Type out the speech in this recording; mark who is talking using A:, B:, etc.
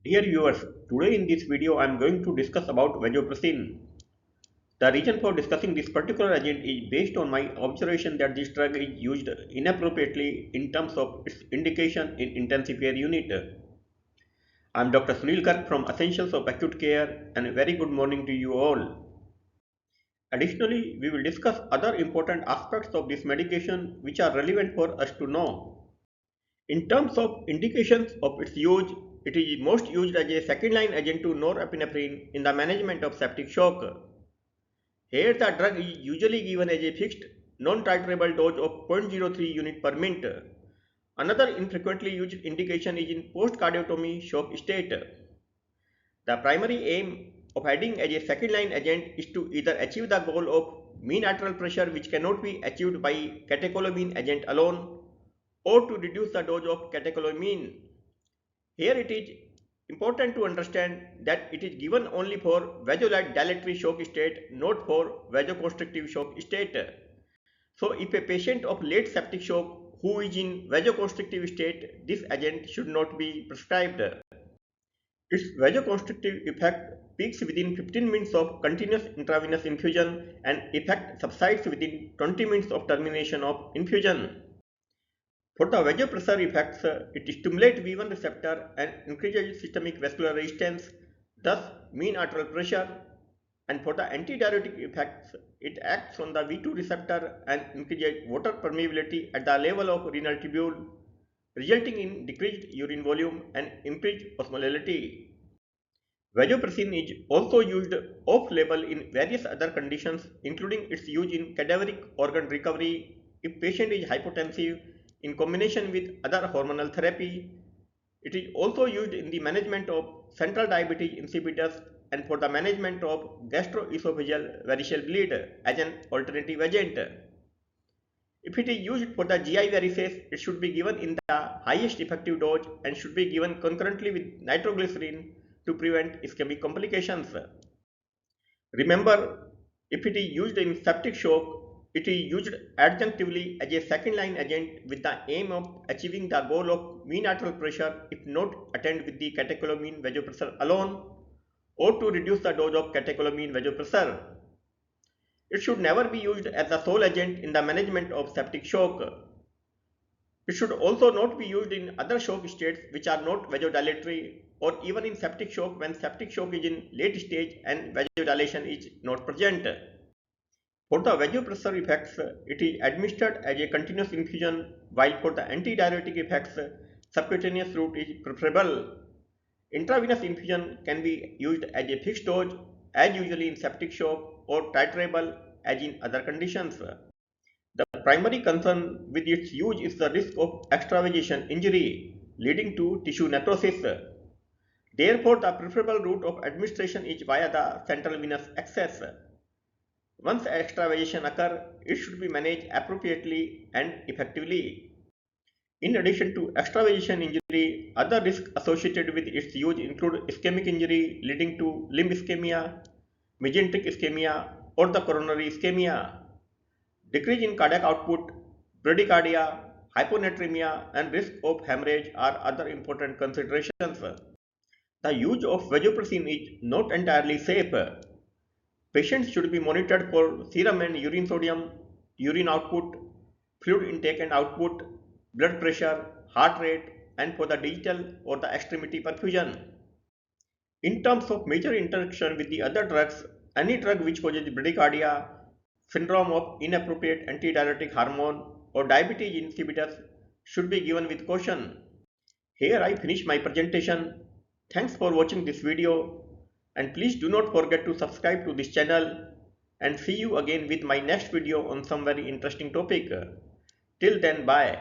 A: Dear viewers, today in this video I am going to discuss about vasopressin. The reason for discussing this particular agent is based on my observation that this drug is used inappropriately in terms of its indication in intensive care unit. I am Dr. Sunil Garg from Essentials of Acute Care and a very good morning to you all. Additionally, we will discuss other important aspects of this medication which are relevant for us to know. In terms of indications of its use, it is most used as a second-line agent to norepinephrine in the management of septic shock. Here the drug is usually given as a fixed, non-titrable dose of 0.03 unit per minute. Another infrequently used indication is in post-cardiotomy shock state. The primary aim of adding as a second-line agent is to either achieve the goal of mean arterial pressure which cannot be achieved by catecholamine agent alone or to reduce the dose of catecholamine. Here it is important to understand that it is given only for vasodilatory shock state, not for vasoconstrictive shock state. So if a patient of late septic shock who is in vasoconstrictive state, this agent should not be prescribed. Its vasoconstrictive effect peaks within 15 minutes of continuous intravenous infusion and effect subsides within 20 minutes of termination of infusion. For the vasopressor effects, it stimulates V1 receptor and increases systemic vascular resistance, thus mean arterial pressure. And for the antidiuretic effects, it acts on the V2 receptor and increases water permeability at the level of renal tubule, resulting in decreased urine volume and improved osmolality. Vasopressin is also used off-label in various other conditions, including its use in cadaveric organ recovery if patient is hypotensive in combination with other hormonal therapy. It is also used in the management of central diabetes insipidus and for the management of gastroesophageal variceal bleed as an alternative agent. If it is used for the GI varices, it should be given in the highest effective dose and should be given concurrently with nitroglycerin to prevent ischemic complications. Remember, if it is used in septic shock, it is used adjunctively as a second-line agent with the aim of achieving the goal of mean arterial pressure if not attained with the catecholamine vasopressor alone or to reduce the dose of catecholamine vasopressor. It should never be used as the sole agent in the management of septic shock. It should also not be used in other shock states which are not vasodilatory or even in septic shock when septic shock is in late stage and vasodilation is not present. For the vasopressor effects, it is administered as a continuous infusion, while for the antidiuretic effects, subcutaneous route is preferable. Intravenous infusion can be used as a fixed dose, as usually in septic shock, or titrable, as in other conditions. The primary concern with its use is the risk of extravasation injury, leading to tissue necrosis. Therefore, the preferable route of administration is via the central venous access. Once extravasation occurs, it should be managed appropriately and effectively. In addition to extravasation injury, other risks associated with its use include ischemic injury leading to limb ischemia, mesenteric ischemia, or the coronary ischemia. Decrease in cardiac output, bradycardia, hyponatremia, and risk of hemorrhage are other important considerations. The use of vasopressin is not entirely safe. Patients should be monitored for serum and urine sodium, urine output, fluid intake and output, blood pressure, heart rate, and for the digital or the extremity perfusion. In terms of major interaction with the other drugs, any drug which causes bradycardia, syndrome of inappropriate antidiuretic hormone, or diabetes insipidus should be given with caution. Here I finish my presentation. Thanks for watching this video and please do not forget to subscribe to this channel and see you again with my next video on some very interesting topic. Till then, bye.